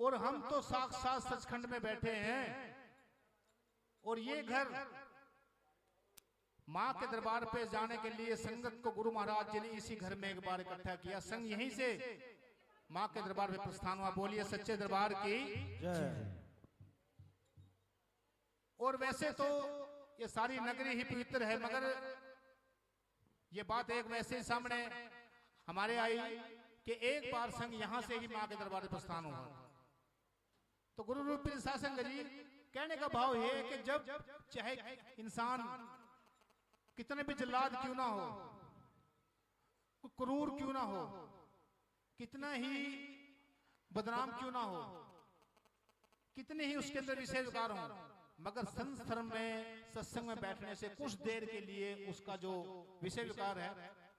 और हम तो साक्षात सचखंड में बैठे हैं, और ये घर मां के दरबार पे जाने के लिए संगत को गुरु महाराज जी ने इसी घर में एक बार इकट्ठा किया। संग यहीं से मां के दरबार में प्रस्थान हुआ। बोलिए सच्चे दरबार की जय। और वैसे तो ये सारी नगरी ही पवित्र है, मगर ये बात एक वैसे ही सामने हमारे आई कि एक बार संग यहां से ही मां के दरबार में प्रस्थान हुआ। तो गुरु रूप शासन जी कहने का भाव है कि जब चाहे इंसान कितने भी जल्लाद क्यों ना हो, क्रूर क्यों ना हो, कितना ही बदनाम क्यों ना हो, कितने ही उसके अंदर विषय विकार हो, मगर संत धर्म में सत्संग में बैठने से कुछ देर के लिए उसका जो विषय विकार है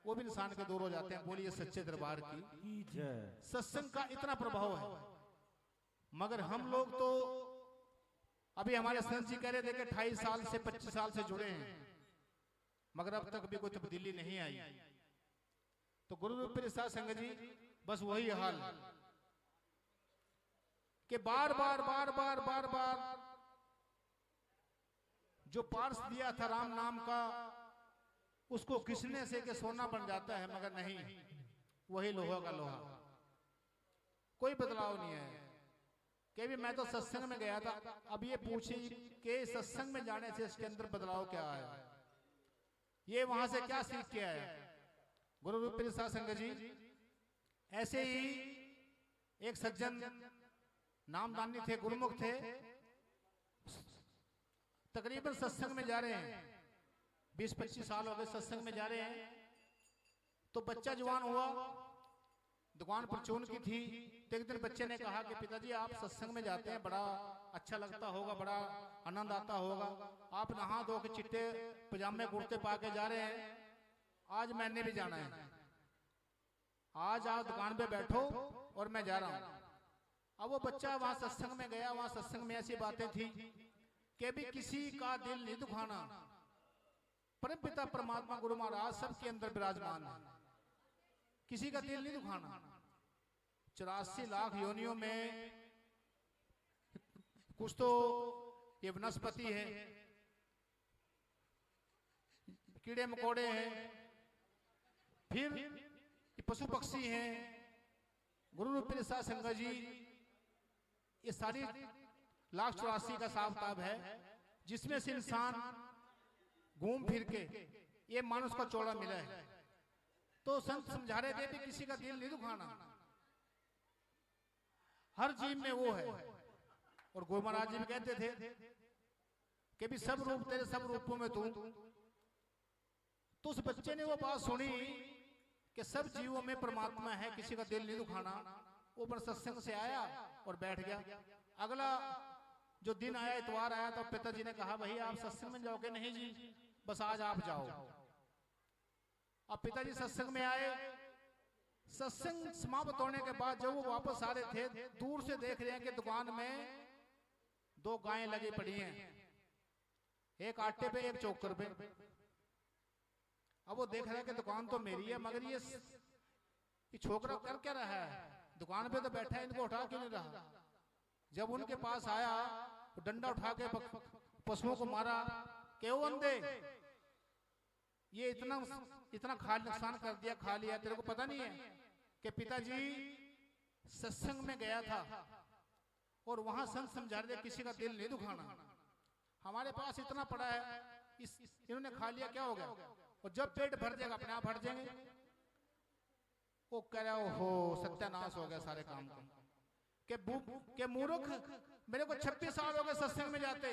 वो भी इंसान के दूर हो जाते हैं। बोलिए सच्चे दरबार की जय। सत्संग का इतना प्रभाव है, मगर हम लोग तो अभी हमारे संत जी कह रहे थे कि 28 साल से 25 साल से जुड़े हैं, मगर अब तक भी कोई तब्दीली नहीं आई। तो गुरु रूप संगत जी बस वही हाल कि बार बार बार बार बार बार जो पार्स दिया था राम नाम का, उसको घिसने से कि सोना बन जाता है, मगर नहीं, वही लोहा का लोहा, कोई बदलाव नहीं है। कि भी मैं तो सत्संग में गया था, अब ये पूछे कि सत्संग में जाने से इसके अंदर बदलाव क्या है, ये वहां से क्या सीख के आया। गुरु रूप संगत जी ऐसे ही एक सज्जन नामदानी थे, गुरुमुख थे, तकरीबन सत्संग में जा रहे हैं, 20-25 साल हो गए सत्संग में जा रहे हैं। तो बच्चा जवान हुआ, दुकान पर चून की थी। तो एक दिन बच्चे ने कहा कि पिताजी आप सत्संग में जाते हैं, बड़ा अच्छा लगता होगा, बड़ा आनंद आता होगा, आप नहा धो के चिट्टे पजामे कुर्ते पा के जा रहे हैं, आज मैंने भी जाना है, आज आप दुकान पे बैठो और मैं जा रहा हूं। अब वो बच्चा वहां सत्संग में गया, वहां सत्संग में ऐसी बातें थी कि भी किसी का दिल नहीं दुखाना, परम पिता परमात्मा गुरु महाराज सबके अंदर विराजमान है, किसी का दिल नहीं दुखाना। 84 लाख योनियों में कुछ तो ये वनस्पति है, कीड़े मकोड़े हैं, फिर ये पशु पक्षी हैं। गुरु रूप संगत जी ये सारी 1,84,00,000 का हिसाब किताब है, जिसमें से इंसान घूम फिर के ये मानुष का चौड़ा मिला है। तो संत समझा रहे थे कि किसी का दिल नहीं दुखाना, हर जीव में वो है। और गुरु महाराज जी भी कहते थे कि भी सब रूप तेरे, सब रूपों में तू। तो उस बच्चे ने वो बात सुनी कि सब जीवों में परमात्मा है, किसी का दिल नहीं दुखाना। वो पर सत्संग से आया और बैठ गया। अगला जो दिन आया, इतवार आया, तो पिताजी ने कहा भाई आप सत्संग में जाओगे? नहीं जी, बस आज आप जाओ। अब पिताजी सत्संग में आए, सत्संग समाप्त होने के बाद जब वो वापस आ रहे थे, दूर से देख रहे हैं कि दुकान में 2 गायें लगी पड़ी हैं, एक आटे पे एक चोकर पे। अब वो देख रहे हैं कि दुकान तो मेरी है, मगर ये छोकरा कर क्या रहा है, दुकान पे तो बैठा है, इनको उठा क्यों नहीं रहा। जब उनके पास आया तो डंडा उठा के पशुओं को मारा कि वो अंधे, ये इतना नुकसान कर दिया, खा लिया, तेरे को पता नहीं है कि पिताजी सत्संग में गया था और वहां संत समझा रहे किसी का दिल नहीं दुखाना, हमारे पास इतना पड़ा है, इन्होंने खा लिया, क्या हो गया, और जब पेट भर जाएगा अपने आप हट जाएंगे। वो कह रहा हो सत्यानाश हो गया सारे काम का, के मूर्ख, मेरे को 26 साल हो गए सत्संग में जाते,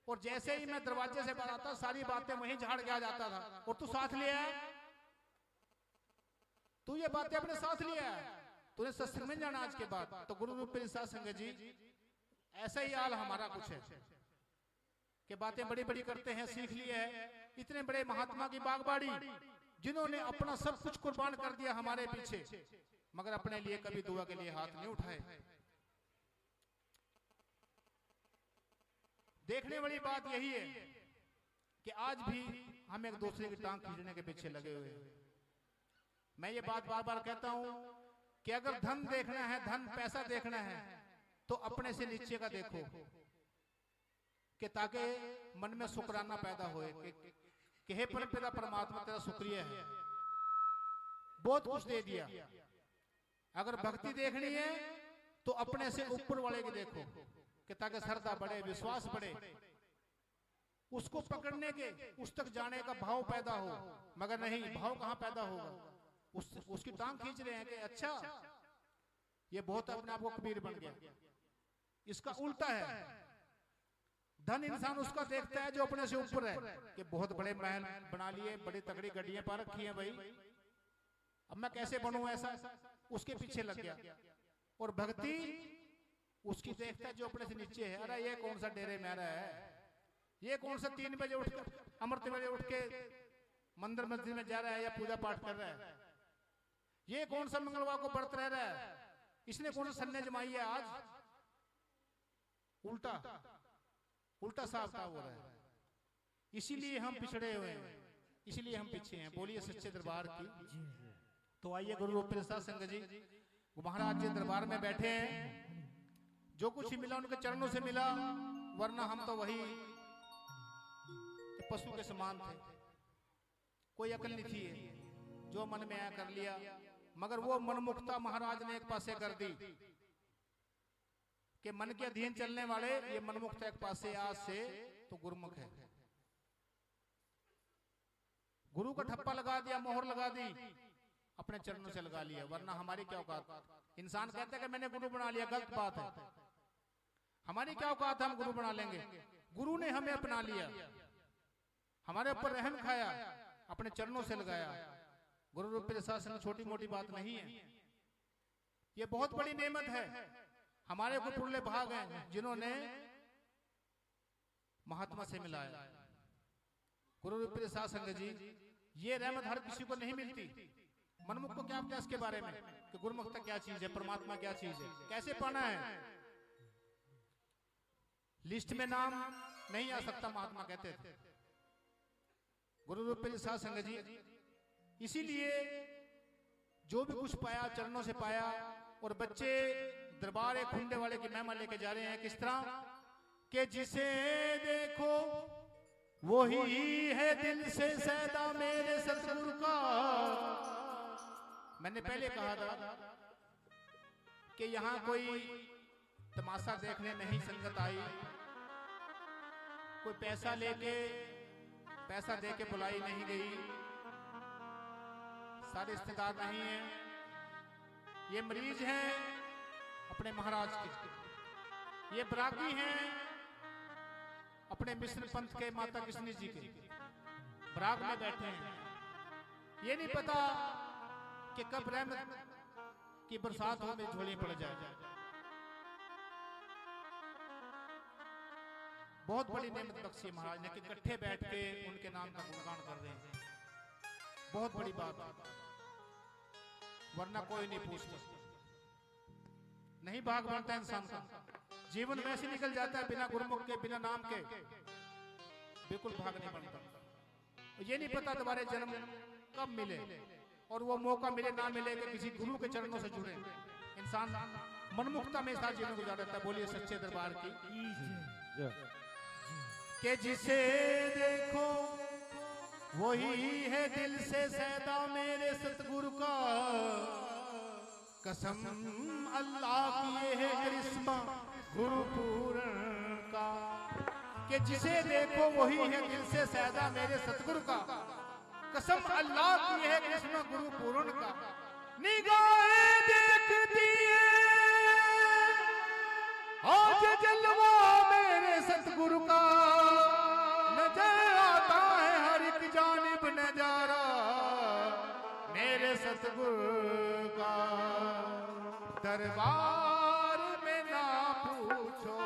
और जैसे ही मैं दरवाजे से बाहर आता सारी बातें वहीं झाड़ के आ जाता था, और तू साथ लिया है, तू ये बातें अपने साथ लिया है, तूने सत्संग में जाना आज के बाद। तो गुरु रूप संगत जी ऐसा ही हाल हमारा कुछ है कि बातें बड़ी बड़ी करते हैं, सीख लिए है। इतने बड़े महात्मा की बागबाड़ी, जिन्होंने अपना सब कुछ कुर्बान कर दिया हमारे पीछे, मगर अपने लिए कभी दुआ के लिए हाथ नहीं उठाए। देखने वाली बात यही है कि आज भी हम एक दूसरे की टांग खींचने के पीछे लगे हुए हैं। मैं ये बात बार बार कहता हूं कि अगर धन देखना है, धन पैसा देखना है, तो अपने से नीचे का देखो कि ताकि मन में शुक्राना पैदा होए कि हे परमपिता परमात्मा तेरा शुक्रिया है, बहुत कुछ दे दिया। अगर भक्ति देखनी है तो अपने से ऊपर वाले के देखो कि ताकि श्रद्धा बढ़े, विश्वास बढ़े, उसको पकड़ने के, उस तक जाने का भाव पैदा हो। मगर नहीं, भाव कहां पैदा होगा, उसकी टांग खींच रहे हैं कि अच्छा ये बहुत अपने आप को कबीर बन गया। इसका उल्टा है, धन इंसान उसका देखता है जो अपने से ऊपर है कि बहुत बड़े महल बना लिए, बड़ी तगड़ी गाड़ियां पा रखी हैं, भाई अब मैं कैसे बनूं ऐसा, उसके पीछे लग गया। और भक्ति उसकी देखता है जो अपने से नीचे है। अरे ये कौन सा डेरे में रहा है, ये कौन सा 3 बजे उठ के अमृत वेले उठ के मंदिर मस्जिद में जा रहा है या पूजा पाठ कर रहा है, ये कौन सा मंगलवार को व्रत रह रहा है, इसने कौन सा सन्ने जमाई है आज। उल्टा उल्टा साफ हो रहा है। इसीलिए हम पिछड़े हुए हैं, इसीलिए हम पीछे हैं। बोलिए सच्चे दरबार की। तो आइए गुरु रूप प्रसाद संगत जी महाराज जी दरबार में बैठे हैं। जो कुछ ही मिला उनके चरणों से मिला, वरना हम तो वही पशु के समान थे, कोई अकल नहीं थी, जो मन में आया कर लिया। मगर वो मनमुक्ता महाराज ने एक पासे कर दी कि मन के अधीन चलने वाले ये मनमुक्ता एक पासे आज से तो गुरुमुख है। गुरु का ठप्पा लगा दिया, मोहर लगा दी, अपने चरणों से लगा लिया। वरना हमारी क्या औकात। इंसान कहता है कि मैंने गुरु बना लिया, गलत बात है। हमारी क्या औकात है, हम गुरु बना लेंगे। गुरु ने हमें अपना लिया, हमारे ऊपर रहम खाया, अपने चरणों से लगाया। गुरु रूप शासन छोटी मोटी बात नहीं है, ये बहुत बड़ी नेमत है। हमारे को पुरले भाग हैं जिन्होंने महात्मा से मिलाया। गुरु रूप शासन जी, ये रहमत हर किसी को नहीं मिलती। मनमुख को क्या पता इसके बारे में कि गुरुमुखता क्या चीज है, परमात्मा क्या चीज है, कैसे पाना है। लिस्ट में नाम नहीं आ सकता, महात्मा कहते थे गुरु रूप शासन जी। इसीलिए जो भी कुछ पाया चरणों से पाया। और बच्चे दरबार एक खुंडे वाले की महिमा लेके जा रहे हैं। किस तरह कि जिसे देखो वही है दिल से सैदा मेरे सतगुरु का। मैंने पहले कहा था कि यहाँ कोई तमाशा देखने नहीं संगत आई, कोई पैसा दे के बुलाई नहीं गई, सारे रिश्तेदार नहीं है। ये मरीज हैं अपने महाराज के, ये बरागी हैं अपने मिश्र पंथ के माता कृष्ण जी के। बराग में बैठे हैं, ये नहीं पता कि कब रहमत की बरसात हो में झोली पड़ जाए। बहुत बड़ी नेमत बख्शी महाराज ने कि इकट्ठे बैठ के उनके नाम का गुणगान कर रहे हैं। बहुत बड़ी बात, वरना कोई नहीं पूछता। नहीं भाग बनता इंसान का, जीवन वैसे निकल जाता है बिना गुरुमुख के, बिना नाम के, बिल्कुल भाग नहीं बनता। ये नहीं पता तुम्हारे जन्म कब मिले और वो मौका मिले ना मिले कि किसी गुरु के चरणों से जुड़े। इंसान मनमुक्ता में साथ जीवन गुजारता है। बोलिए सच्चे दरबार की। कि जिसे देखो वही है दिल से सैदा मेरे सतगुरु का। कसम अल्लाह की है करिश्मा गुरु पूर्ण का। कि जिसे देखो वही है दिल से सैदा मेरे सतगुरु का। कसम अल्लाह की है करिश्मा गुरु पूर्ण का। निगाहें देखती है आज जलवा मेरे सतगुरु का। नजर आता है हर एक जानिब नजारा मेरे सतगुरु का। दरबार में ना पूछो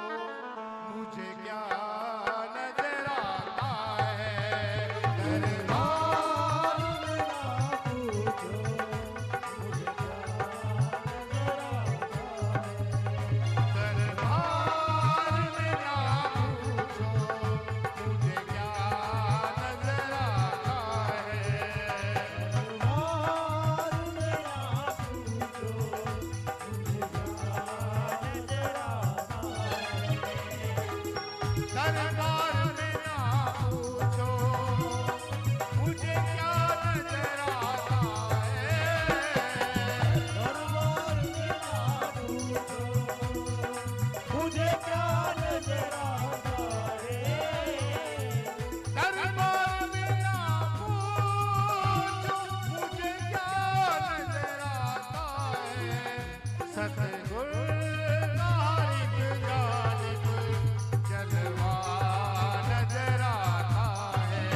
मुझे क्या नजर आता है। दरबार में ना पूछो मुझे क्या नजर आता है। दरबार में ना पूछो मुझे क्या नजर आता है। दरबार में ना पूछो मुझे क्या सतगुर तारीफ जालिब जलवा नजर आता है।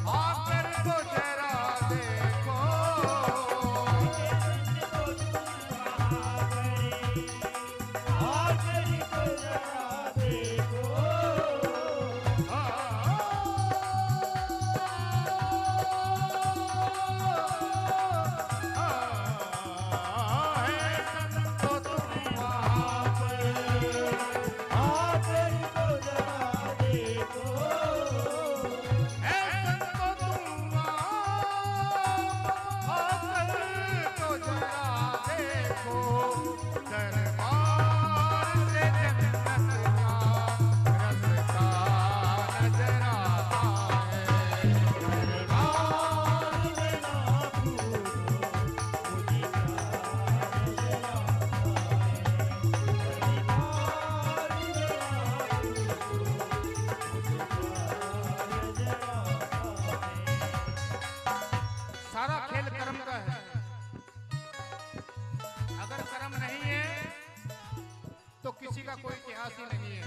आकर तो जरा देखो, सारा खेल कर्म का है। अगर कर्म नहीं है तो किसी का कोई इतिहास ही नहीं है।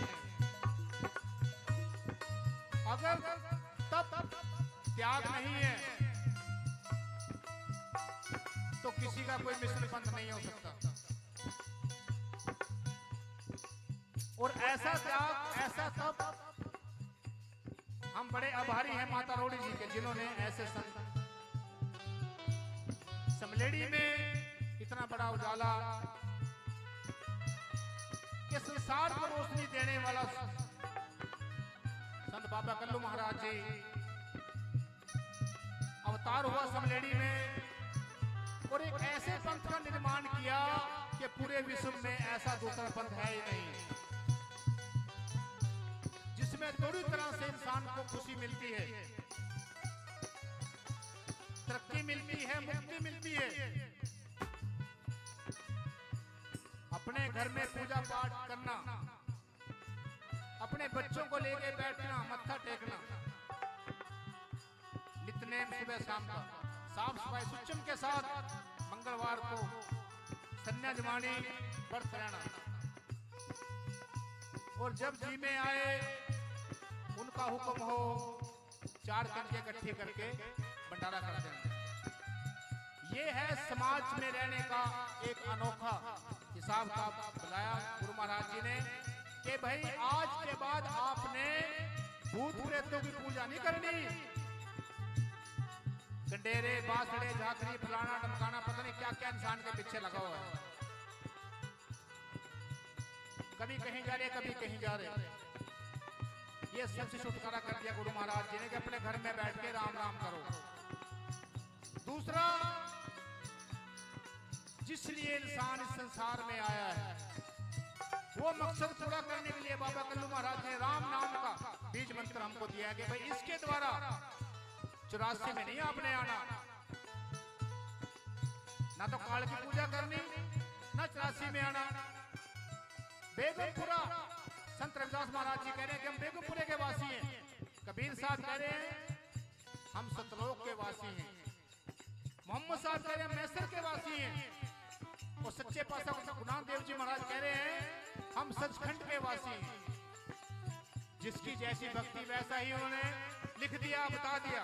अगर तब त्याग नहीं है तो किसी का कोई मिश्र पंथ नहीं हो सकता। और ऐसा त्याग, ऐसा तप, हम बड़े आभारी हैं माता रोड़ी जी के, जिन्होंने ऐसे संत समलेड़ी में इतना बड़ा उजाला कि संसार को रोशनी देने वाला संत बाबा कल्लू महाराज जी अवतार हुआ समलेड़ी में, और एक ऐसे पंथ का निर्माण किया कि पूरे विश्व में ऐसा दूसरा पंथ है ही नहीं, जिसमें पूरी तरह से इंसान को खुशी मिलती है, तरक्की मिलती है, मुक्ति मिलती है। अपने घर में पूजा पाठ करना, अपने बच्चों को लेके बैठना, मत्था टेकना, नित्यनेम सुबह शाम का, साफ सफाई सुचम के साथ, मंगलवार को संन्या जमानी व्रत रहना, और जब जी में आए उनका हुक्म हो 4 कणकें इकट्ठी करके भंडारा कर देना। ये है समाज में रहने का एक अनोखा हिसाब का बताया गुरु महाराज जी ने कि भाई आज के बाद आपने भूत प्रेतों की पूजा नहीं करनी। गंडेरे, बांसुड़े, झांकरी, फलाना टमकाना, पता नहीं क्या क्या इंसान के पीछे लगा हुआ है। कभी कहीं जा रहे, कभी कहीं जा रहे। ये सबसे छुटकारा कर दिया गुरु महाराज जी ने कि अपने घर में बैठ के राम राम करो। दूसरा, जिस लिए इंसान इस संसार में आया है वो मकसद पूरा करने के लिए बाबा कल्लू महाराज ने राम नाम का बीज मंत्र हमको दिया कि भाई इसके द्वारा 84 में नहीं आपने आना, ना तो काल की पूजा करनी, ना 84 में आना। बेगमपुरा संत रविदास महाराज जी कह रहे हैं कि हम बेगमपुरे के वासी हैं। कबीर साहब कह रहे हैं हम सतलोक के वासी हैं। मोहम्मद साहब कह रहे हैं मैसर के वासी हैं। और सच्चे पातशाह गुरु नानक देव जी महाराज कह रहे हैं हम सचखंड के वासी हैं। जिसकी जैसी भक्ति वैसा ही उन्होंने लिख दिया, बता दिया,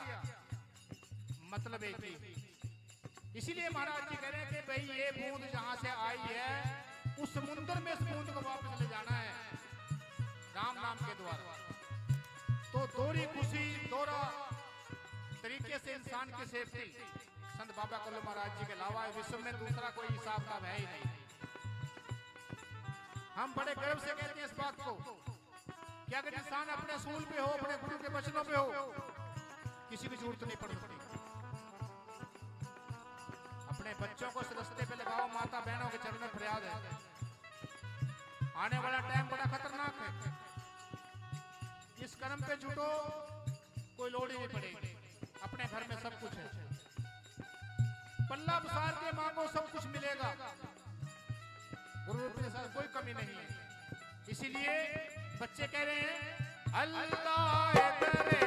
मतलब एक ही। इसीलिए महाराज जी कह रहे हैं कि भाई ये बूंद जहां से आई है उस समुद्र में इस बूंद को वापस ले जाना है राम नाम के द्वारा। तो दोहरी खुशी, दोहरा तरीके से इंसान की सेफ्टी संत बाबा कल्लू महाराज जी के अलावा विश्व में दूसरा कोई हिसाब का है ही नहीं। हम बड़े गर्व से कहते हैं इस बात को कि अगर इंसान अपने असूल पे हो, अपने गुरु के वचनों पे हो, किसी की जरूरत नहीं पड़ सकती। अपने बच्चों को इस रास्ते पे लगाओ, माता बहनों के चरणों में फरियाद है। आने वाला टाइम बड़ा खतरनाक है। इस कर्म पे जुटो, कोई लोड़ ही नहीं पड़ेगी। घर में सब कुछ है, पल्ला पसार के मांगो सब कुछ मिलेगा। गुरु रूप के साथ कोई कमी नहीं है। इसीलिए बच्चे कह रहे हैं अल्लाह तेरे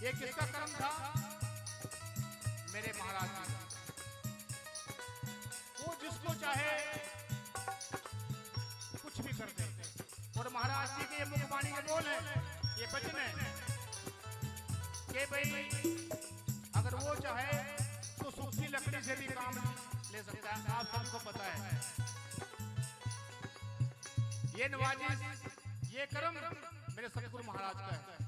ये किसका कर्म था? मेरे महाराज जी का। वो जिसको चाहे कुछ भी कर दे। और महाराज जी के ये मुखबाणी के बोल है, ये वचन है कि भाई अगर वो चाहे तो सूखी लकड़ी से भी काम ले सकता है। आप सबको पता है ये नवाजिश, ये कर्म मेरे सतगुरु महाराज का है।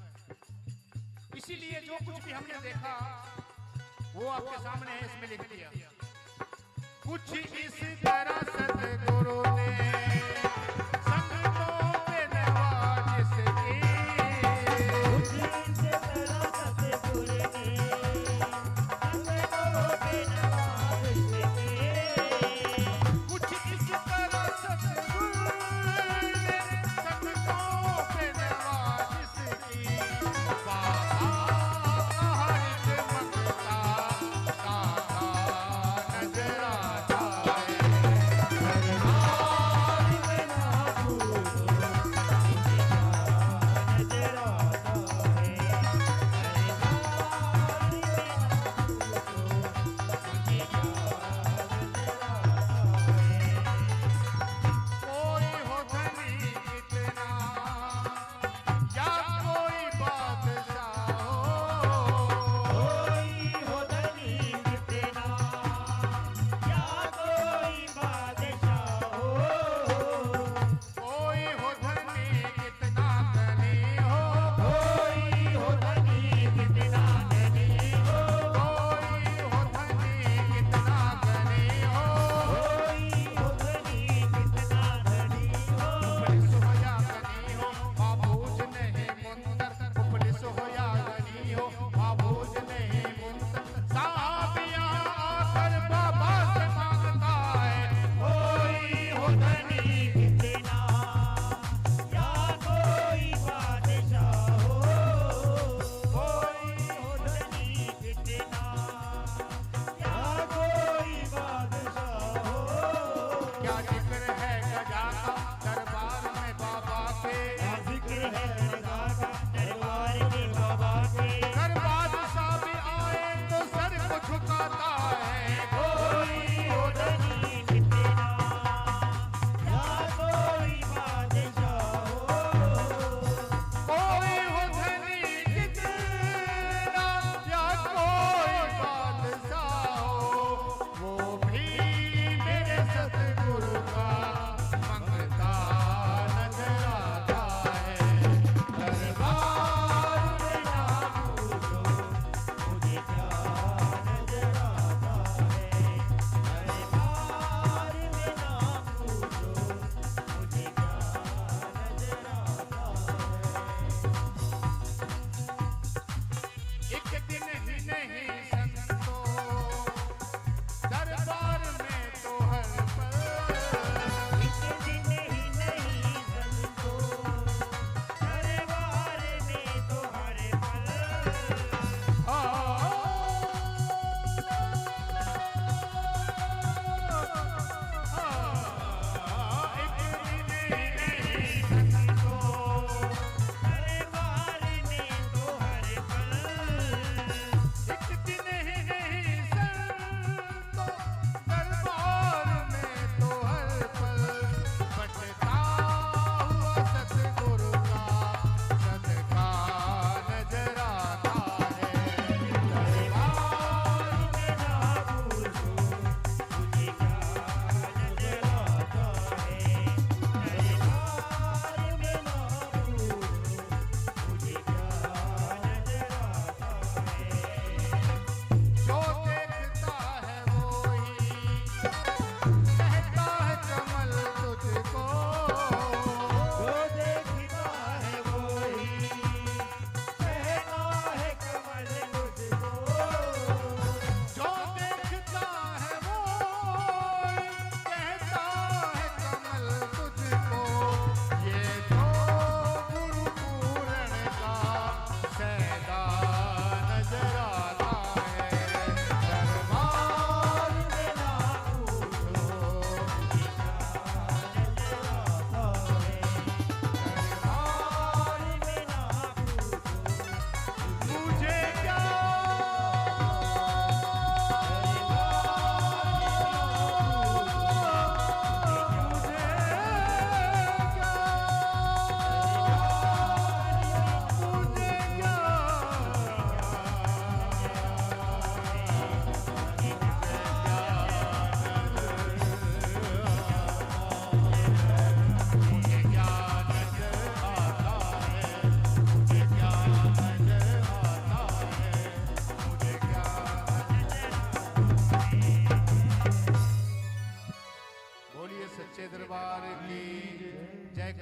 इसीलिए जो कुछ भी हमने देखा वो आपके सामने है, इसमें लिख दिया। कुछ इस तरह सतगुरु ने संतों पे नवाजिश की, कुछ इस तरह सतगुरु ने संतों पे नवाजिश की, कुछ इस तरह सतगुरु ने संतों पे नवाजिश की। नजर आता है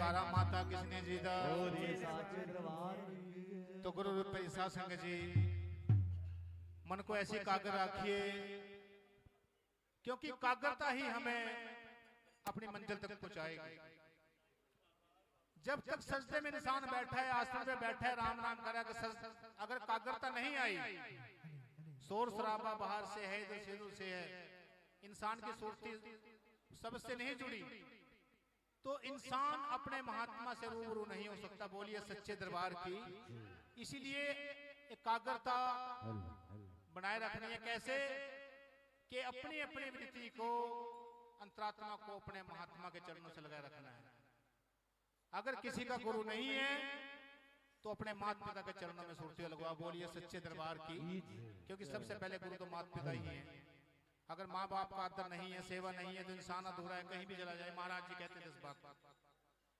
जयकारा माता किसने जी दा। बोलिए साचे दरबार की। तो गुरु रूप साध संगत जी मन को ऐसी कागर रखिए, क्योंकि कागरता ही हमें अपनी मंजिल तक पहुंचाएगी। जब तक सजदे में इंसान बैठा है, आसन में बैठा है, राम नाम कर रहा है, अगर कागरता नहीं आई, शोर शराबा बाहर से है, इधर से उधर से है, इंसान की सुरती सबसे नहीं जुड़ी, तो इंसान अपने महात्मा से रूबरू नहीं हो सकता। बोलिए सच्चे दरबार की। इसीलिए एकाग्रता बनाए रखनी है। कैसे कि अपनी अपनी वृत्ति को, अंतरात्मा को अपने महात्मा के चरणों से लगाए रखना है। अगर किसी का गुरु नहीं है तो अपने माता पिता के चरणों में सुरती लगवा। बोलिए सच्चे दरबार की। क्योंकि सबसे पहले गुरु तो माता पिता ही है। अगर माँ बाप का आदर नहीं है, सेवा नहीं है, तो इंसान अधूरा है, कहीं भी चला जाए। महाराज जी कहते थे इस बात।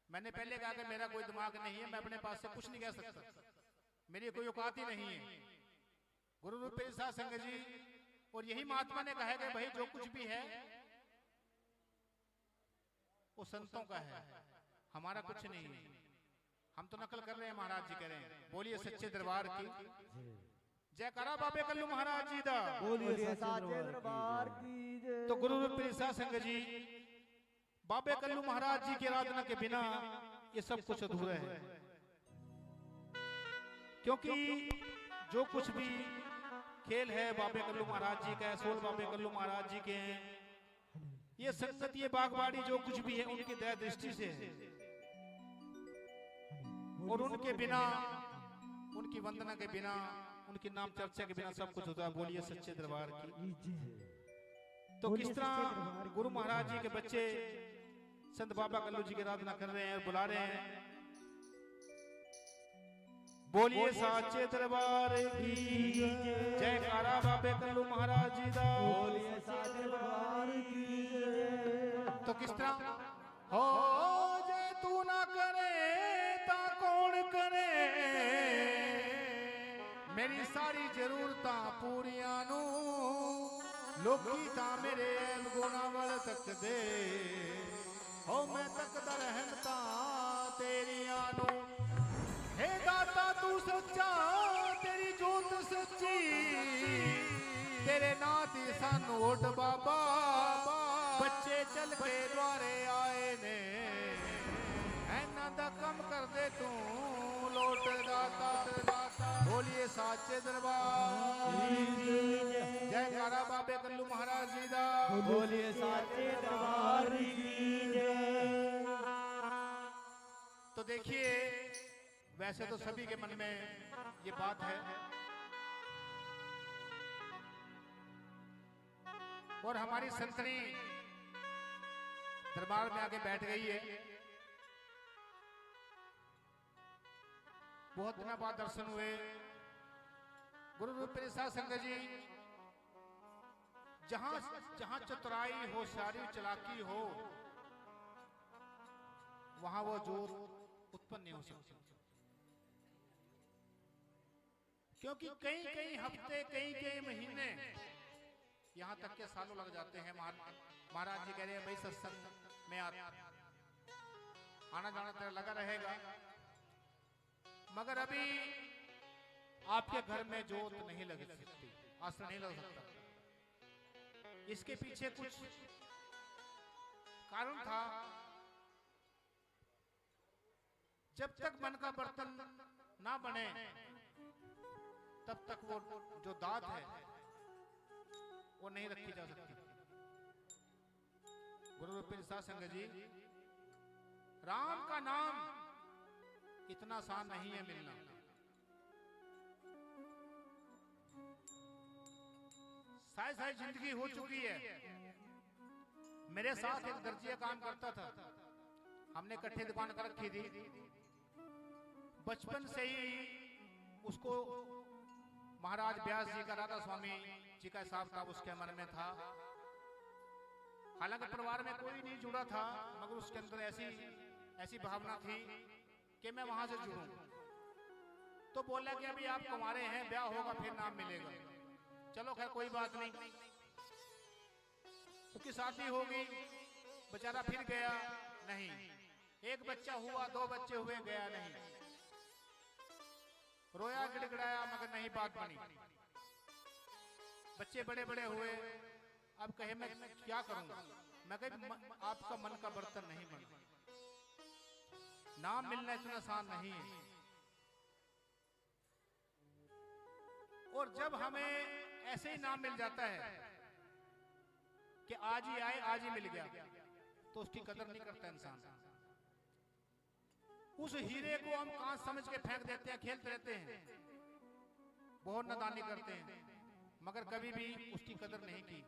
मैंने पहले कहा कि मेरा कोई दिमाग नहीं है, मैं अपने पास से कुछ नहीं कह सकता, मेरी कोई औकात ही नहीं है। गुरु रूप साध संगत जी और यही महात्मा ने कहा कि भाई जो कुछ भी है वो संतों का है, हमारा कुछ नहीं है, हम तो नकल कर रहे हैं। महाराज जी कह रहे हैं। बोलिए सच्चे दरबार की। जयकारा बाबे कल्लू महाराज जी दा। बोलिए साचे दरबार की जय। तो गुरु रूप साध संगत जी बाबे कल्लू महाराज जी की आराधना के बिना ये सब कुछ अधूरा है। क्योंकि जो कुछ भी खेल है बाबे कल्लू महाराज जी का है, सोल बाबे कल्लू महाराज जी के हैं, ये संगत, ये बागवाड़ी जो कुछ भी है उनकी दया दृष्टि से है। और उनके बिना, उनकी वंदना के बिना, उनकी नाम चर्चा के बिना सब कुछ होता है। बोलिए सच्चे दरबार की। तो किस तरह गुरु महाराज जी के बच्चे संत बाबा कल्लू जी की आराधना कर रहे हैं और बुला रहे हैं। बोलिए साचे दरबार की जयकारा बाबे कल्लू महाराज जी दा। बोलिए साचे दरबार की जय। तो किस तरह हो जे तू ना करे ता कौन करे, मेरी सारी जरूरतां पूरियां नू लोकी तां मेरे गुणा वल तक दे। हो मैं तकदा रहमतां तेरियां नू, हे दाता तू सच्चा तेरी जोत सच्ची, तेरे नाम दी सानू उठ बाबा। बच्चे चल के द्वारे आए ने, ऐना दा कम कर दे तू लोट दाता। बोलिए साचे दरबार जयकारा बाबे कल्लू महाराज जी दा। बोलिए साचे दरबार की जय। तो देखिए, वैसे तो सभी के मन में ये बात है और हमारी संतनी दरबार में आके बैठ गई है। बहुत दिनों बाद दर्शन हुए। गुरु रूप साध संगत जी जहां जहां चतुराई, होशियारी, चालाकी हो, वहां वो जोत उत्पन्न नहीं हो सकती। क्योंकि कई कई हफ्ते, कई कई महीने, यहां तक के सालों लग जाते हैं। महाराज जी कह रहे हैं भाई सत्संग में आना जाना तेरा लगा रहेगा, मगर अभी आपके घर में जोत नहीं लग सकती, आसन नहीं लग सकता। इसके पीछे कुछ कारण था। जब तक मन का बर्तन ना बने तब तक वो जो दात है वो नहीं रखी जा सकती। गुरु रूप साध संगत जी, राम का नाम इतना आसान नहीं है मिलना। सारी जिंदगी हो चुकी है। मेरे साथ एक दर्जी काम करता था, हमने इकट्ठे दुकान कर रखी थी। बचपन से ही उसको महाराज व्यास जी का, राधा स्वामी जी का हिसाब किताब उसके मन में था। हालांकि परिवार में कोई नहीं जुड़ा था, मगर उसके अंदर ऐसी भावना थी कि मैं वहां से जुड़ूं। तो बोला कि अभी आप कुंवारे हैं, ब्याह होगा फिर नाम मिलेगा। चलो खैर कोई बात नहीं। उसकी शादी हो गई, बेचारा फिर गया नहीं। एक बच्चा हुआ, 2 बच्चे हुए, गया नहीं। रोया गिड़गिड़ाया मगर नहीं बात बनी। बच्चे बड़े बड़े हुए, अब कहे मैं क्या करूंगा। मैं कहे आपका मन का बर्तन नहीं बन, नाम मिलना इतना आसान नहीं है। और जब हमें ऐसे ही नाम मिल जाता है कि आज ही आए आज ही मिल गया, तो उसकी कदर नहीं करता इंसान। उस हीरे को हम कांच समझ के फेंक देते हैं, खेलते रहते हैं, बहुत नादानी करते हैं, मगर कभी भी उसकी कदर नहीं की।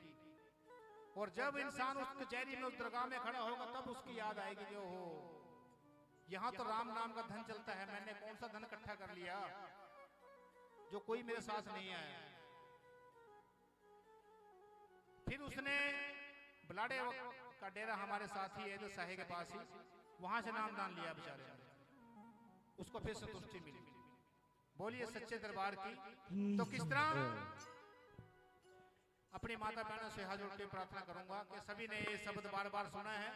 और जब इंसान उस कचहरी में, उस दरगाह में खड़ा होगा, तब उसकी याद आएगी कि ओहो, यहाँ तो राम नाम का धन चलता है, मैंने कौन सा धन इकट्ठा कर लिया जो कोई मेरे साथ नहीं आया। फिर उसने बलाड़े का डेरा हमारे साथ ही है तो साहे के पास ही, वहां से नामदान लिया बेचारे ने, उसको फिर संतुष्टि मिली। बोलिए सच्चे दरबार की। तो किस तरह अपनी माता बहनों से हाथ जोड़ के प्रार्थना करूंगा कि सभी ने ये शब्द बार बार सुना है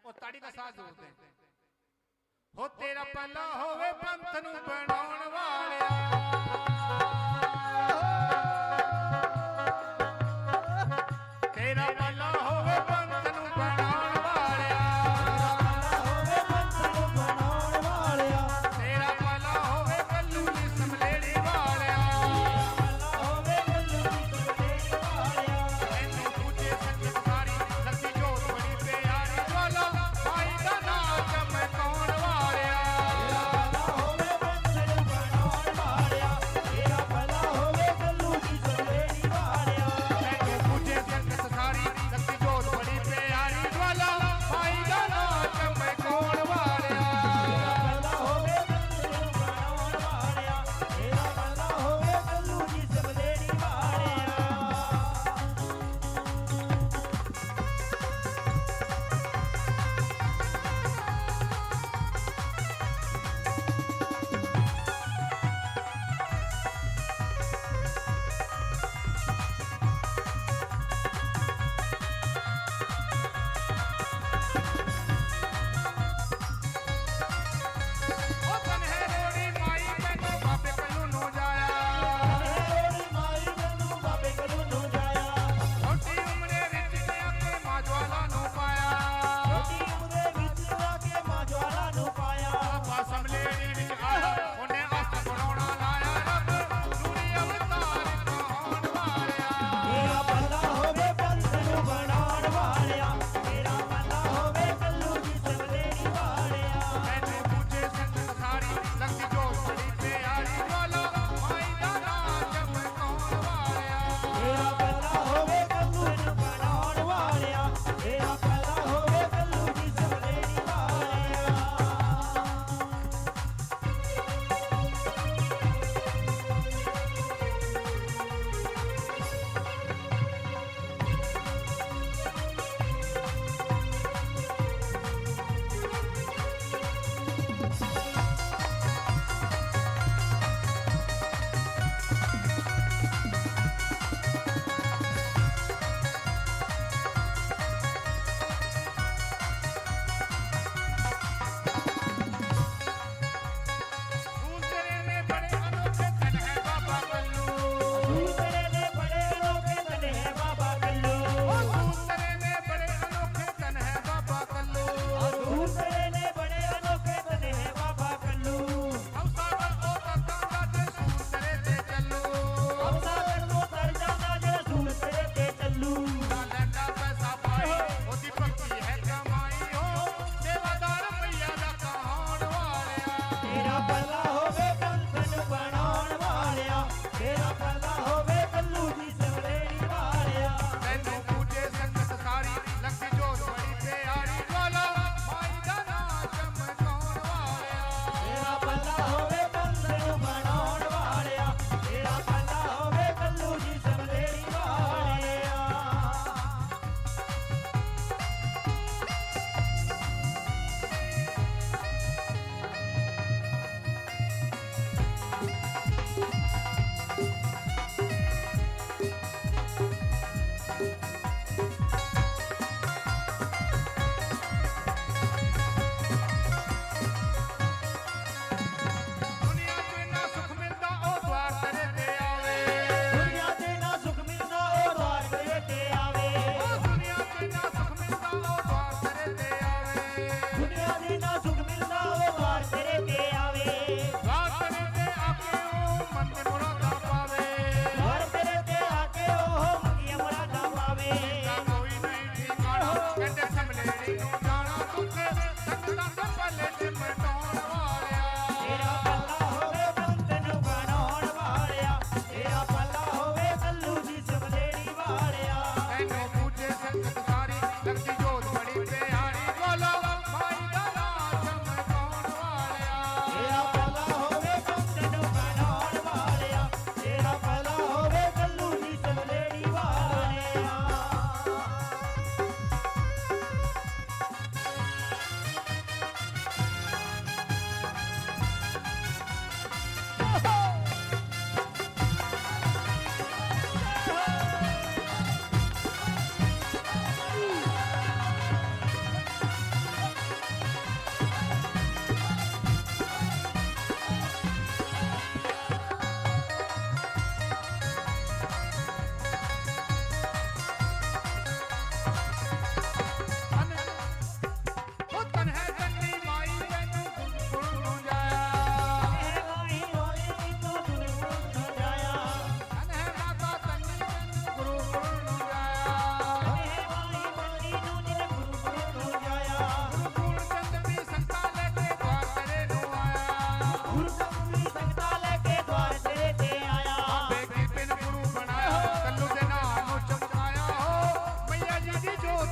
और ताड़ी का साथ जोड़ते हैं। हो तेरा पला होवे पंथ नू बनाउण वालिया, तेरा भला होवे पंथ नू बनाउण वालिया, तेरा भला होवे कल्लू दी समलेड़ी वालिया, तैनू पूजे संगत सारी लगी जोत बड़ी प्यारी ज्वाला, भाई दा नाम चमकाउण वालिया, तैनू पूजे संगत सारी लगी जोत बड़ी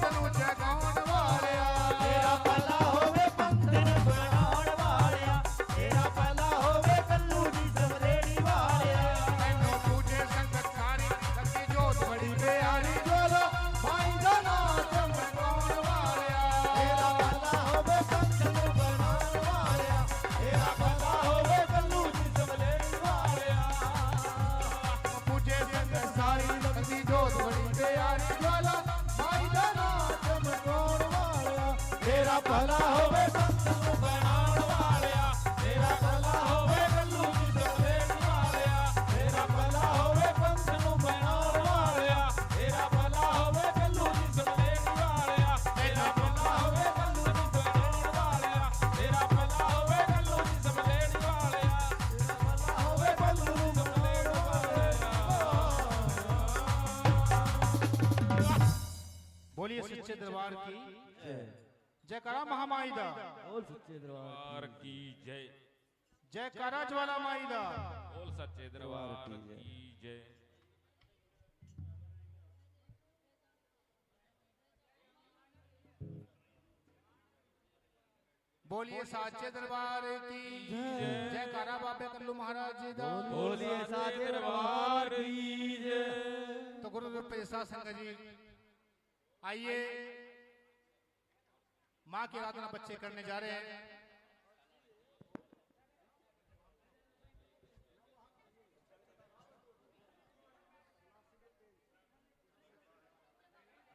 ਤੈਨੂੰ ਜਗਾਉਣ ਵਾਲਿਆ ਤੇਰਾ ਭਲਾ ਹੋਵੇ ਪੰਥ ਨੂੰ ਬਣਾਉਣ ਵਾਲਿਆ ਤੇਰਾ ਭਲਾ ਹੋਵੇ ਕੱਲੂ ਦੀ ਸਮਰੇੜੀ ਵਾਲਿਆ ਤੈਨੂੰ ਪੂਜੇ ਸੰਗਤਕਾਰੀ ਲੱਗੀ ਜੋਤ ਬੜੀ ਪਿਆਰੀ ਜੋਲੋ ਭਾਈ ਦਾ ਨਾਮ ਚਮਕਾਉਣ ਵਾਲਿਆ ਤੇਰਾ ਭਲਾ ਹੋਵੇ ਪੰਥ ਨੂੰ ਬਣਾਉਣ ਵਾਲਿਆ ਤੇਰਾ ਭਲਾ ਹੋਵੇ ਕੱਲੂ ਦੀ ਸਮਰੇੜੀ ਵਾਲਿਆ ਪੂਜੇ ਸੰਗਤਕਾਰੀ ਲੱਗੀ ਜੋਤ ਬੜੀ ਪਿਆਰੀ ਜੋਲੋ ਭਾਈ ਦਾ ਨਾਮ ਚਮਕਾਉਣ ਵਾਲਿਆ ਤੇਰਾ ਭਲਾ ਹੋਵੇ ਪੰਥ ਨੂੰ ਬਣਾਉਣ ਵਾਲਿਆ ਤੇਰਾ ਭਲਾ ਹੋਵੇ ਕੱਲੂ ਦੀ ਸਮਰੇੜੀ ਵਾਲਿਆ ਤੇਰਾ ਭਲਾ ਹੋਵੇ ਪੰਥ ਨੂੰ ਬਣਾਉਣ ਵਾਲਿਆ ਤੇਰਾ ਭਲਾ ਹੋਵੇ ਕੱਲੂ ਦੀ ਸਮਰੇੜੀ ਵਾਲਿਆ ਤੇਰਾ ਭਲਾ ਹੋਵੇ ਕੱਲੂ ਦੀ ਸਮਰੇੜੀ ਵਾਲਿਆ ਤੇਰਾ ਭਲਾ ਹੋਵੇ ਕੱਲੂ ਦੀ ਸਮਰੇੜੀ ਵਾਲਿਆ ਤੇਰਾ ਭਲਾ ਹੋਵੇ ਕੱਲੂ ਦੀ ਸਮਰੇੜੀ ਵਾਲਿਆ बोलिए सच्चे दरबार की जयकारा महामाई दा बोल सच्चे दरबार की जय जयकारा ज्वाला माई दा बोल सच्चे दरबार की जय बोलिए साचे दरबार की जयकारा बाबे कल्लू महाराज जी दा बोलिए साचे दरबार की जय तो गुरु पैसा संगत जी आइए माँ की आराधना बच्चे करने जा रहे हैं।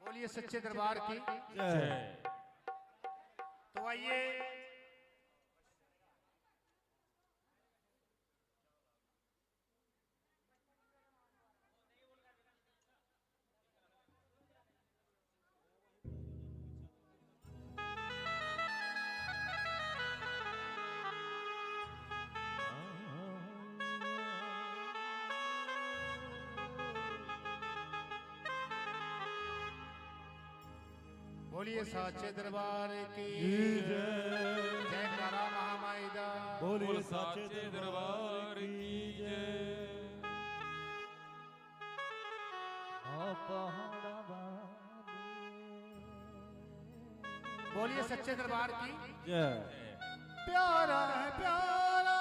बोलिए सच्चे दरबार की जय तो आइए बोलिए साचे दरबार की जयकारा महामाई दा बोलिए साचे दरबार की जय बोलिए सच्चे दरबार की जय प्यारा है प्यारा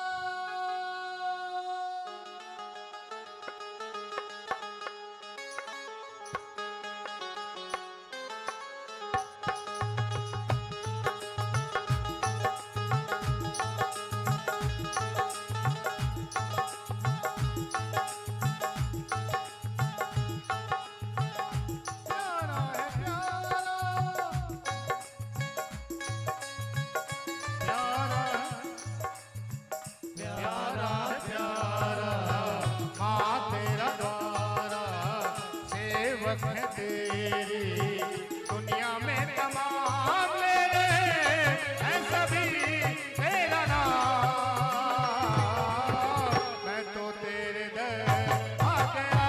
प्यारा है प्यारा प्यारा प्यारा माँ तेरा द्वारा सेवक है तेरी दुनिया में तमाम मेरे है सभी तेरा नाम मैं तो तेरे दर आ गया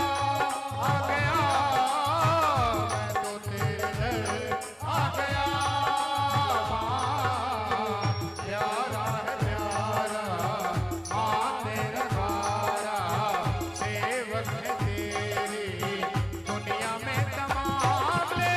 मैं तो तेरे दर आ गया प्यारा है प्यारा माँ तेरा द्वारा सेवक है तेरी दुनिया में तमाम ले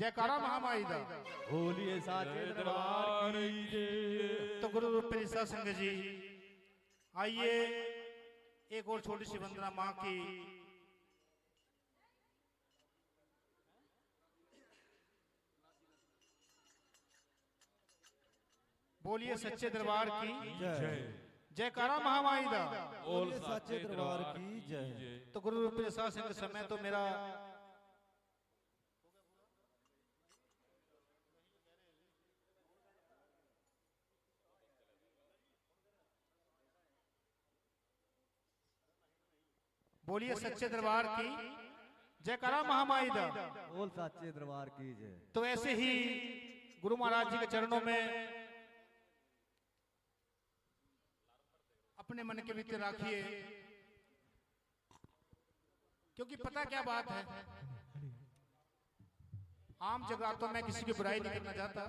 जयकारा महामाई दा। बोलिए साचे दरबार की जय। तो गुरु रूप पेरी सत्संग जी, आइए एक और छोटी सी वंदना माँ की। बोलिए सच्चे दरबार की जय। जयकारा महामाई दा। बोल साचे दरबार की जय। तो गुरु रूप पेरी सत्संग समय तो मेरा बोलिए सच्चे दरबार की जयकारा महामाई दा। बोल साचे दरबार की जय। तो ऐसे ही गुरु महाराज जी के चरणों में अपने मन के भीतर रखिए, क्योंकि पता क्या बात है, आम जगह में किसी की बुराई नहीं करना चाहता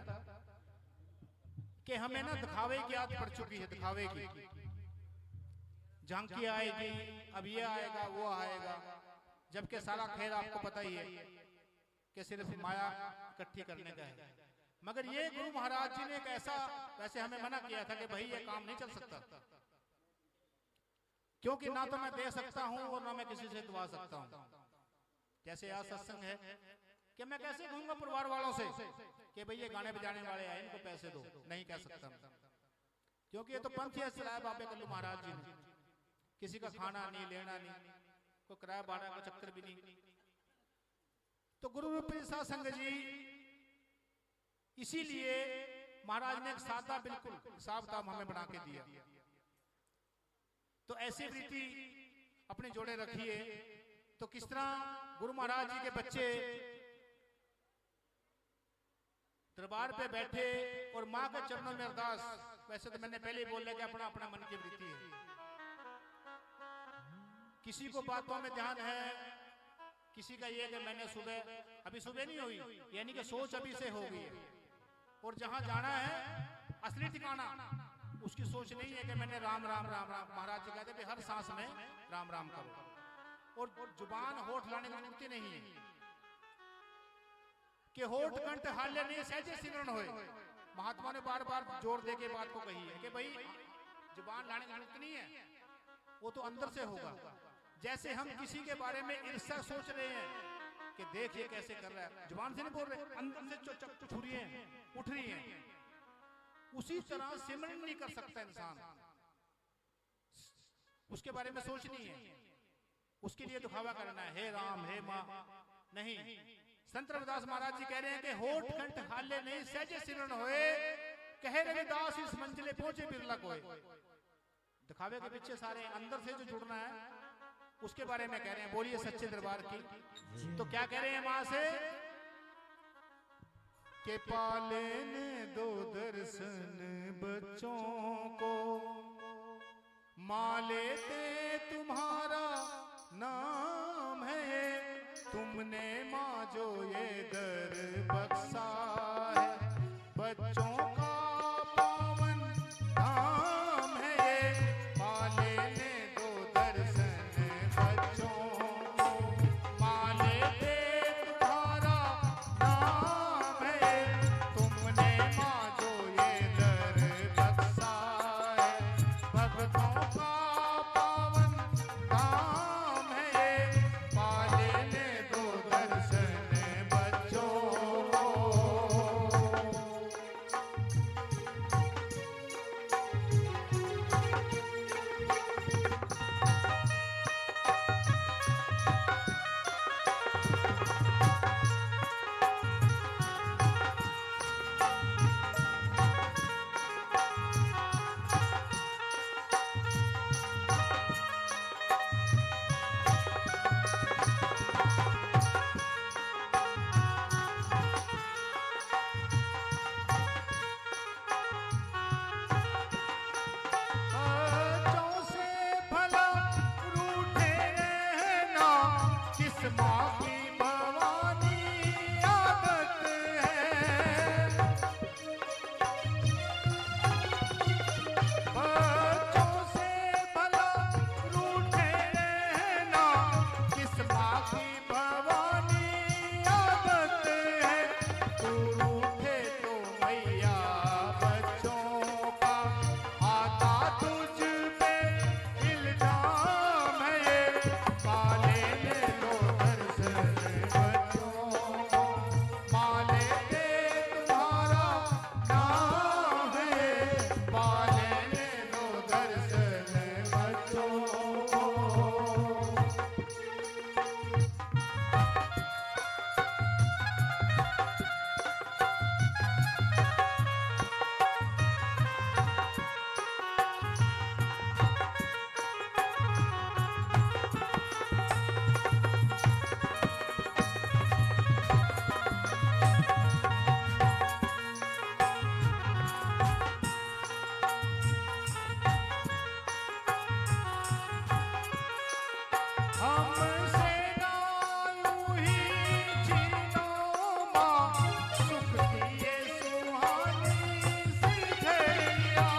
कि हमें ना दिखावे की आदत पड़ चुकी है। दिखावे की झांकी आएगी, अब ये आएगा वो आएगा, जबकि सारा खेल आपको पता ही है कि सिर्फ माया इकट्ठी करने का है। मगर ये गुरु महाराज जी ने एक ऐसा वैसे हमें मना किया था कि भाई ये काम नहीं चल सकता, क्योंकि ना तो मैं दे सकता हूं और ना मैं किसी से दुआ सकता हूं। जैसे आज सत्संग है कि मैं कैसे कहूंगा परिवार वालों से कि भाई ये गाने बजाने वाले आए इनको पैसे दो, नहीं कह सकता, क्योंकि ये तो पंथ ही चलाया बाबे कल्लू महाराज जी ने। किसी का खाना नहीं, लेना नहीं, कोई किराया भाड़ा का चक्कर भी नहीं। तो गुरु रूप सत्संग जी इसीलिए महाराज ने एक सादा बिल्कुल हिसाब किताब हमें बना के दिया। तो ऐसी रीति अपने जोड़े रखिए। तो किस तरह गुरु महाराज जी के बच्चे दरबार पे बैठे और माँ के चरणों में अरदास, वैसे तो मैंने पहले ही बोल लिया कि अपना अपना मन की वृत्ति है, किसी को बातों में ध्यान है, किसी का ये कि मैंने अभी सुबह नहीं हुई, यानी कि सोच अभी से हो गई है, और जहां जाना है असली ठिकाना उसकी सोच नहीं है कि मैंने राम राम राम राम। महाराज जी कहते हैं हर सांस में राम राम करो, और जुबान होठ लाने की अनुमति नहीं है कि होठ कंठ हाल्य नहीं सहजे सिमरन होए। महात्मा ने बार बार जोर दे के बात को कही है कि भाई जुबान लाने की अनुमति नहीं है, वो तो अंदर से होगा। जैसे हम किसी के बारे में ईर्ष्या सोच रहे हैं कि देखिए कैसे कर रहा है, जुबान से नहीं बोल रहे, अंदर से छुरी है उठ रही है, उसी तरह सिमरन नहीं कर सकता इंसान। उसके बारे में सोचनी है, उसके लिए दिखावा करना है, हे राम हे माँ नहीं। संत रविदास महाराज जी कह रहे हैं कि होठ कंठ हाल्य नहीं सहजे सिमरन होए, कहे रविदास इस मंजिले पहुंचे बिरला कोई। दिखावे के पीछे सारे अंदर से जो जुड़ना है उसके बारे में कह रहे हैं। बोलिए सच्चे दरबार की। तो क्या कह रहे हैं मां से के पाले ने दो दर्शन बच्चों को, माँ लेते तुम्हारा नाम है, तुमने माँ जो ये दर बख्शा है, बच्चों का पावन नाम है ये, पाले ने दो दर्शन बच्चों को, माँ लेते तुम्हारा नाम है, तुमने माँ जो ये दर बख्शा है, भक्तों का पावन नाम है, पाले ने दो दर्शन बच्चों को। पालने दो दर्शन बच्चों को। हमसे ना यूं ही छीनो माँ सुख की ये सुहानी सी घड़ियाँ।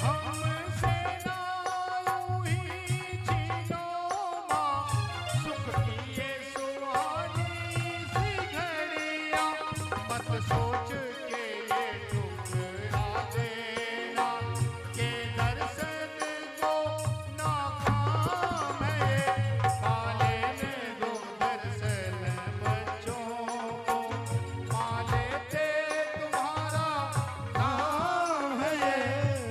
हमसे ना यूं ही छीनो माँ सुख की ये सुहानी सी घड़ियाँ। मत सोच के ये ठुकरा देना के दर्शन को नाकाम है। पाले में दो दर्शन बच्चों को पाले ते तुम्हारा नाम है।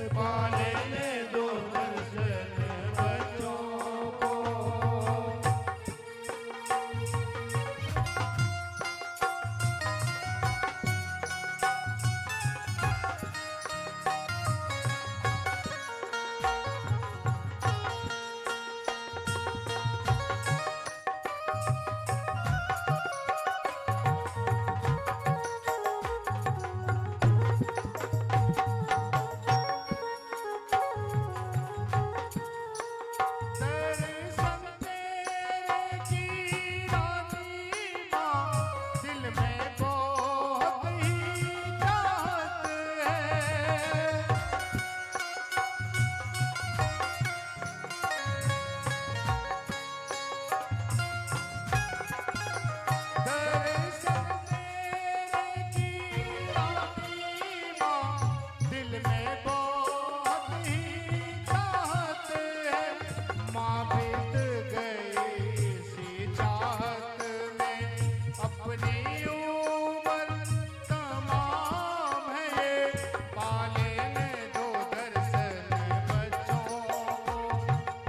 पाले में दो दर्शन बच्चों को। दर्शन तेरे की रानी माँ दिल में बहुत ही चाहत है। दर्शन तेरे की रानी माँ दिल में बहुत ही चाहत है। माँ बीत गई इसी चाहत में अपनी उम्र तमाम है। पाले में दो दर्शन बच्चों को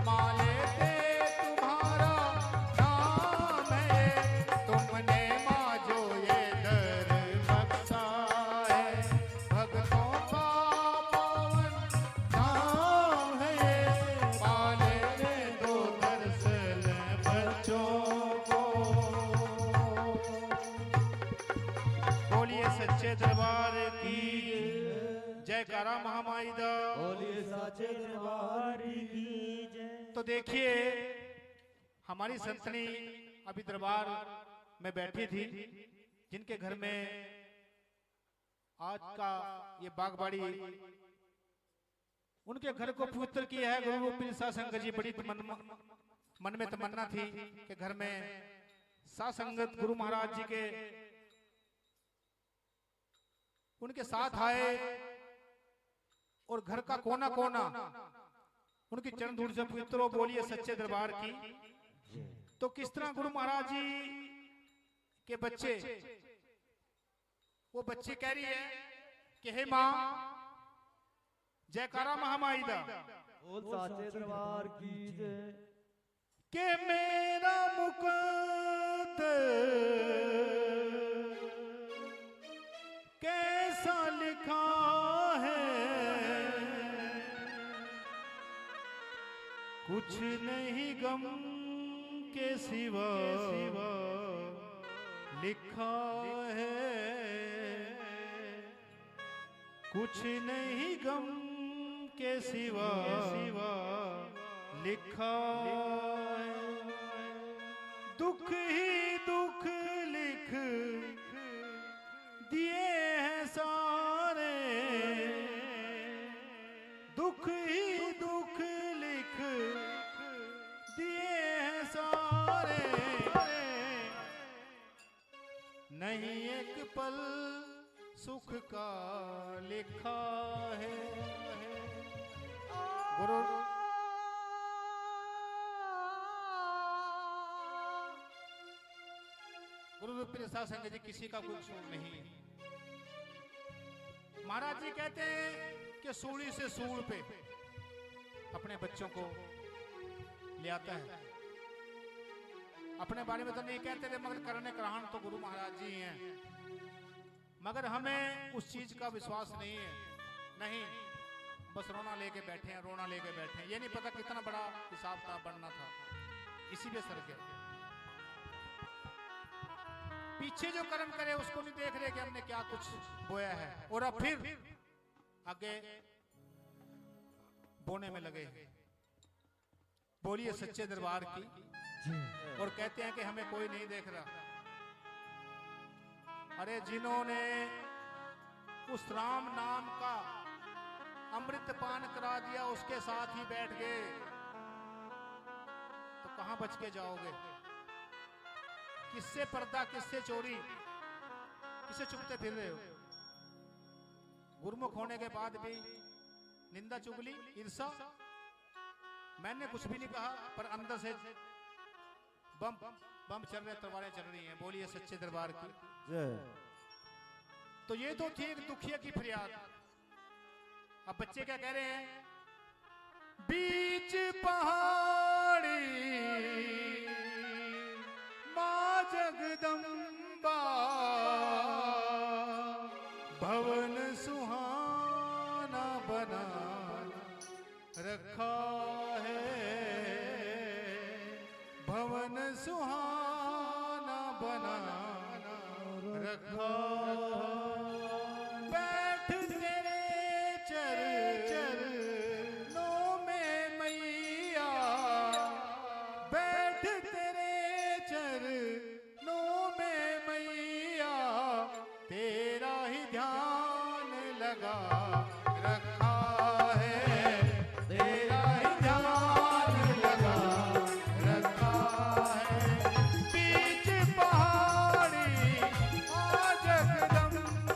माले ते तुम्हारा नाम है। तुमने माँ जो ये दर बख्शा है भक्तों का पावन नाम है। पाले में दो दर्शन बच्चों को। बोलिए सच्चे दरबार की जयकारा महामाई दा। बोलिए साचे दरबार की जय। तो देखिए हमारी संतनी अभी दरबार में बैठी थी जिनके घर में आज का ये बागबाड़ी उनके घर को पवित्र किया है गुरु गोविंद साध संगत जी। बड़ी मन में तमन्ना थी कि घर में साध संगत गुरु महाराज जी के उनके साथ आए और घर का कोना कोना उनकी चरण धूल से पवित्र हो। बोलिए सच्चे दरबार की। तो किस तरह गुरु महाराज जी के बच्चे वो बच्ची कह रही है कि हे माँ जयकारा महामाई दा। बोल साचे दरबार की जय। के मेरा मुकद्दर कैसा लिखा है कुछ नहीं गम के सिवा लिखा है। कुछ नहीं गम के सिवा लिखा है। दुख ही दुख लिख दिए हैं सारे। दुख ही दुख लिख दिए हैं सारे। नहीं एक पल सुख का लिखा है। गुरु गुरु प्रिय संग जी किसी का कोई कसूर नहीं। महाराज जी कहते हैं कि सूली से सूल पे अपने बच्चों को ले आता है। अपने बारे में तो नहीं कहते थे, मगर करने कराहन तो गुरु महाराज जी हैं। मगर हमें उस चीज का विश्वास नहीं है। नहीं, बस रोना लेके बैठे हैं, रोना लेके बैठे हैं। ये नहीं पता कितना बड़ा हिसाब किताब बनना था, इसी में सर गया। पीछे जो कर्म करे उसको नहीं देख रहे कि हमने क्या कुछ बोया है, और अब फिर आगे बोने में लगे। बोलिए सच्चे दरबार की। और कहते हैं कि हमें कोई नहीं देख रहा। अरे जिन्होंने उस राम नाम का अमृत पान करा दिया, उसके साथ ही बैठ गए, तो कहां बच के जाओगे? किससे पर्दा, किससे चोरी, किससे चुपते फिर रहे हो? गुरमुख होने के बाद भी निंदा, चुगली, ईर्षा। मैंने कुछ भी नहीं कहा, पर अंदर से बम बम चल रहे, तलवारें चल रही हैं। बोलिए सच्चे दरबार की जय। तो ये तो थी एक दुखिया की फरियाद। अब बच्चे क्या कह रहे हैं? बीच पहाड़ी मां जगदम्बा, भवन सुहाना बना रखा है, भवन सुहाना बना रखा। बैठ तेरे चरणों में मैया, बैठ तेरे चरणों में मैया, तेरा ही ध्यान लगा रखा है, तेरा ही ध्यान लगा रखा है। बीच पहाड़ी आ जगदम्बा,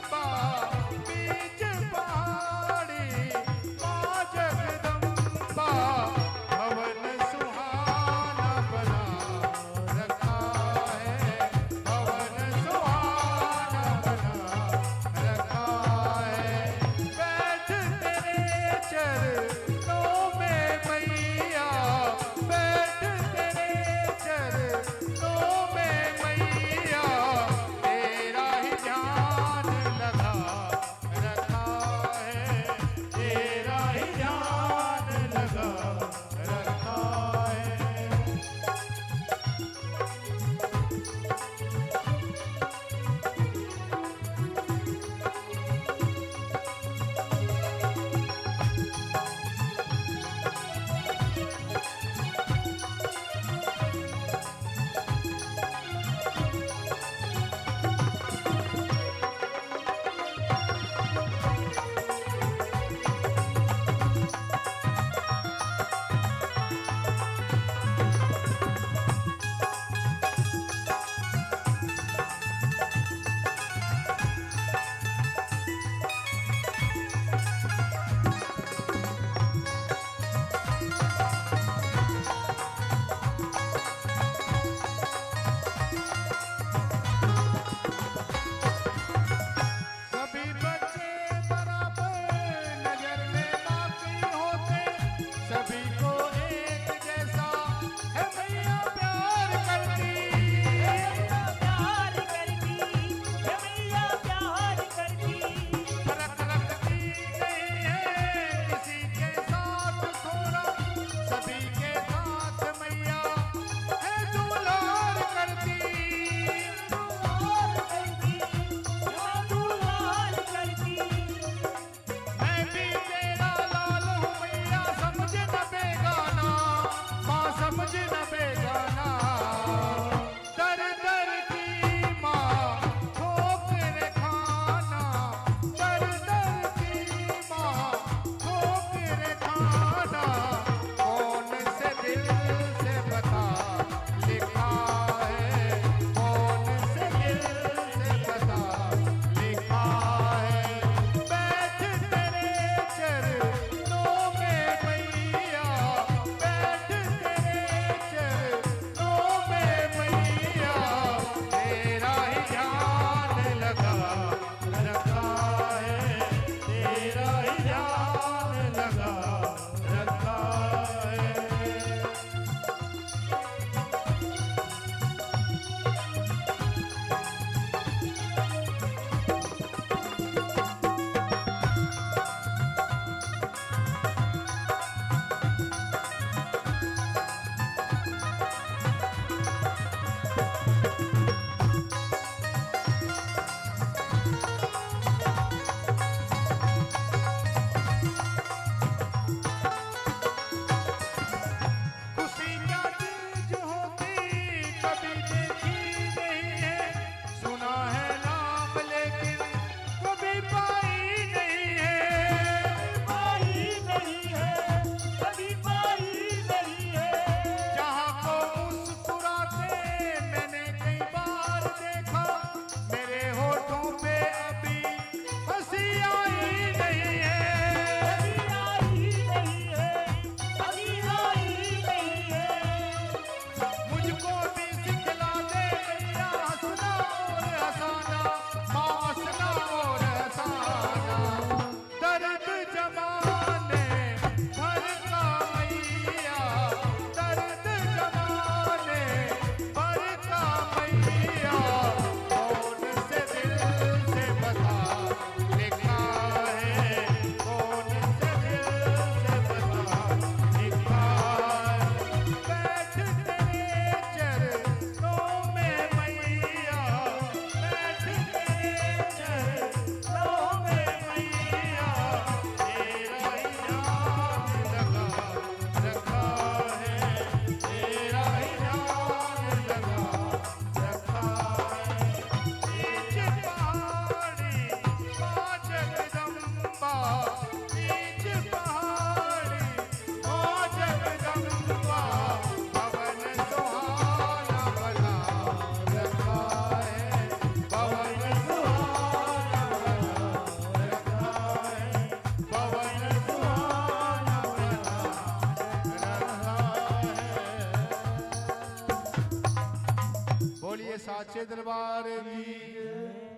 साचे दरबार की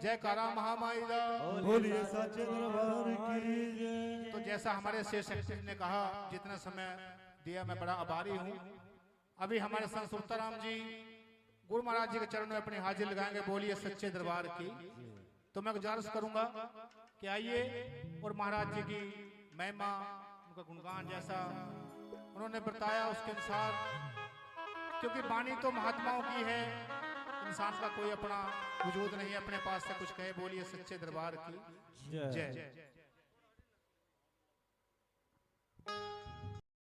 जयकारा महामाई दा। बोलिए साचे दरबार की जय। तो जैसा हमारे शेष सेक्रेटरी ने कहा, जितना समय दिया मैं बड़ा आभारी हूँ। अभी हमारे संत सुल्ताराम जी गुरु महाराज जी के चरणों में अपनी हाजिर लगाएंगे। बोलिए सच्चे दरबार की। तो मैं गुजारिश करूंगा कि आइए और महाराज जी की महिमा, उनका गुणगान जैसा उन्होंने बताया उसके अनुसार, क्योंकि वाणी तो महात्माओं की है, इंसान का कोई अपना वजूद नहीं है अपने पास से कुछ कहे। बोलिए सच्चे दरबार की जय।